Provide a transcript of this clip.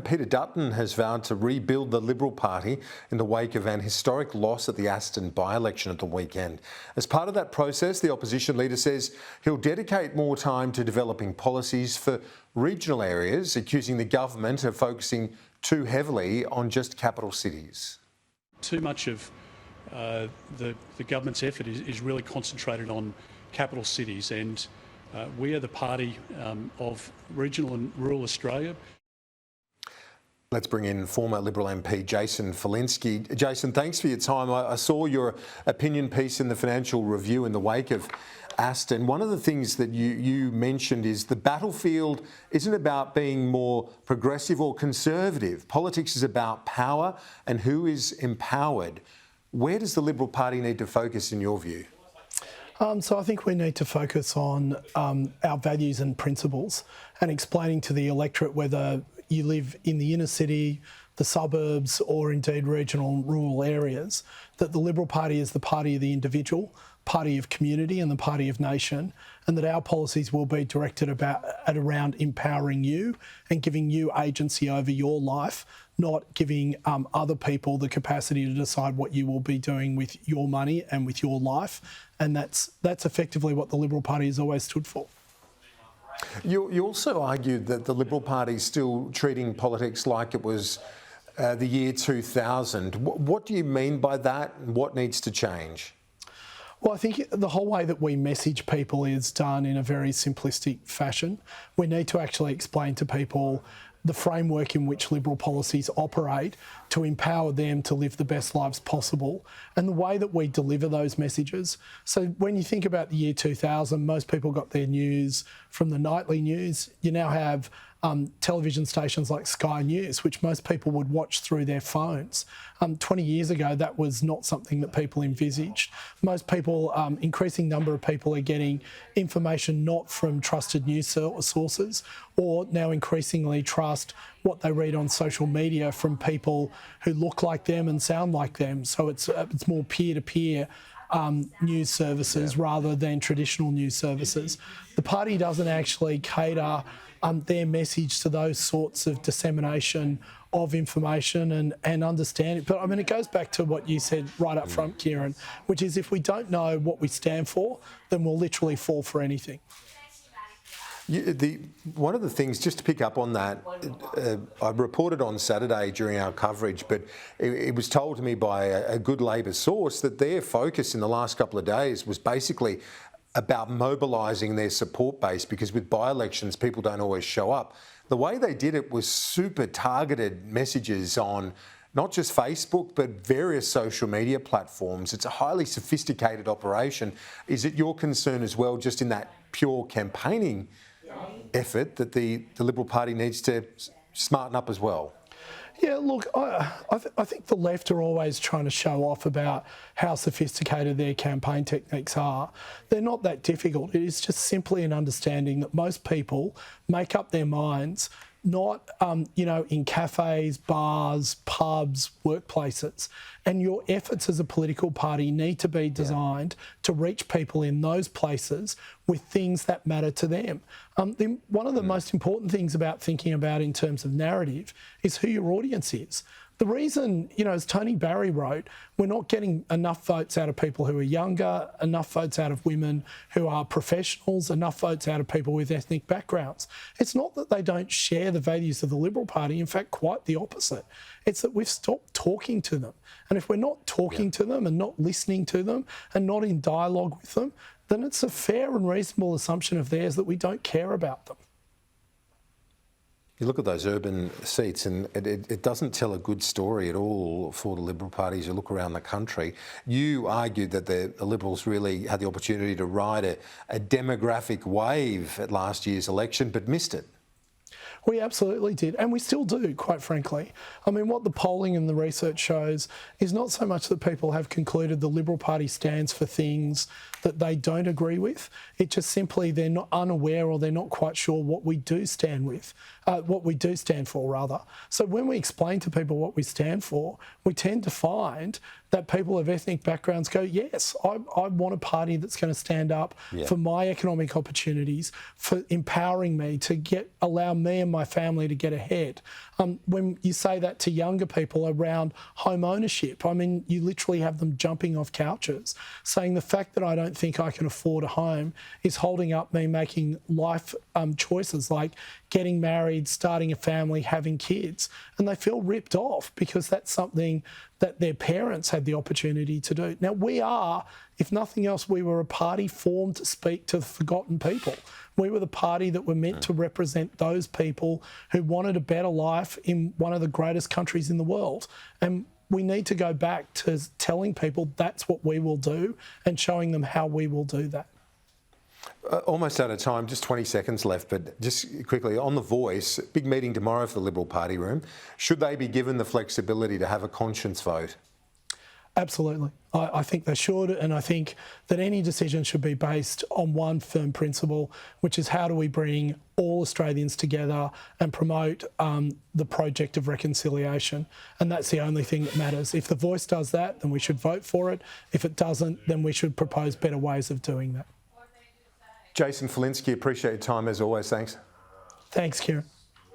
Peter Dutton has vowed to rebuild the Liberal Party in the wake of an historic loss at the Aston by-election at the weekend. As part of that process, the opposition leader says he'll dedicate more time to developing policies for regional areas, accusing the government of focusing too heavily on just capital cities. Too much of the government's effort is really concentrated on capital cities, and we are the party of regional and rural Australia. Let's bring in former Liberal MP Jason Falinski. Jason, thanks for your time. I saw your opinion piece in the Financial Review in the wake of Aston. One of the things that you mentioned is the battlefield isn't about being more progressive or conservative. Politics is about power and who is empowered. Where does the Liberal Party need to focus in your view? So I think we need to focus on our values and principles and explaining to the electorate whether you live in the inner city, the suburbs, or indeed regional and rural areas, that the Liberal Party is the party of the individual, party of community and the party of nation, and that our policies will be directed around empowering you and giving you agency over your life, not giving other people the capacity to decide what you will be doing with your money and with your life. And that's effectively what the Liberal Party has always stood for. You also argued that the Liberal Party is still treating politics like it was the year 2000. What do you mean by that, and what needs to change? Well, I think the whole way that we message people is done in a very simplistic fashion. We need to actually explain to people the framework in which Liberal policies operate to empower them to live the best lives possible, and the way that we deliver those messages. So when you think about the year 2000, most people got their news from the nightly news. You now have television stations like Sky News, which most people would watch through their phones. 20 years ago, that was not something that people envisaged. Most people, increasing number of people are getting information not from trusted news sources, or now increasingly trust what they read on social media from people who look like them and sound like them. So it's more peer-to-peer news services rather than traditional news services. The party doesn't actually cater their message to those sorts of dissemination of information and understand it. But I mean, it goes back to what you said right up front, Kieran, which is if we don't know what we stand for, then we'll literally fall for anything. One of the things, just to pick up on that, I reported on Saturday during our coverage, but it was told to me by a good Labor source that their focus in the last couple of days was basically about mobilising their support base, because with by-elections, people don't always show up. The way they did it was super targeted messages on not just Facebook, but various social media platforms. It's a highly sophisticated operation. Is it your concern as well, just in that pure campaigning effort, that the Liberal Party needs to smarten up as well? Yeah, look, I think the left are always trying to show off about how sophisticated their campaign techniques are. They're not that difficult. It is just simply an understanding that most people make up their minds not, in cafes, bars, pubs, workplaces. And your efforts as a political party need to be designed to reach people in those places with things that matter to them. One of the most important things about thinking about in terms of narrative is who your audience is. The reason, as Tony Barry wrote, we're not getting enough votes out of people who are younger, enough votes out of women who are professionals, enough votes out of people with ethnic backgrounds. It's not that they don't share the values of the Liberal Party, in fact, quite the opposite. It's that we've stopped talking to them. And if we're not talking to them and not listening to them and not in dialogue with them, then it's a fair and reasonable assumption of theirs that we don't care about them. You look at those urban seats and it doesn't tell a good story at all for the Liberal Party as you look around the country. You argued that the Liberals really had the opportunity to ride a demographic wave at last year's election, but missed it. We absolutely did, and we still do, quite frankly. I mean, what the polling and the research shows is not so much that people have concluded the Liberal Party stands for things that they don't agree with. It's just simply they're not unaware, or they're not quite sure what we do stand for, rather. So when we explain to people what we stand for, we tend to find that people of ethnic backgrounds go, yes, I want a party that's going to stand up for my economic opportunities, for empowering me to allow me and and my family to get ahead. When you say that to younger people around home ownership, I mean, you literally have them jumping off couches, saying the fact that I don't think I can afford a home is holding up me making life choices like getting married, starting a family, having kids. And they feel ripped off because that's something that their parents had the opportunity to do. Now, we are, if nothing else, we were a party formed to speak to the forgotten people. We were the party that were meant to represent those people who wanted a better life in one of the greatest countries in the world. And we need to go back to telling people that's what we will do and showing them how we will do that. Almost out of time, just 20 seconds left, but just quickly, on The Voice, big meeting tomorrow for the Liberal Party room. Should they be given the flexibility to have a conscience vote? Absolutely. I think they should, and I think that any decision should be based on one firm principle, which is how do we bring all Australians together and promote the project of reconciliation. And that's the only thing that matters. If The Voice does that, then we should vote for it. If it doesn't, then we should propose better ways of doing that. Jason Falinski, appreciate your time as always. Thanks. Thanks, Kieran.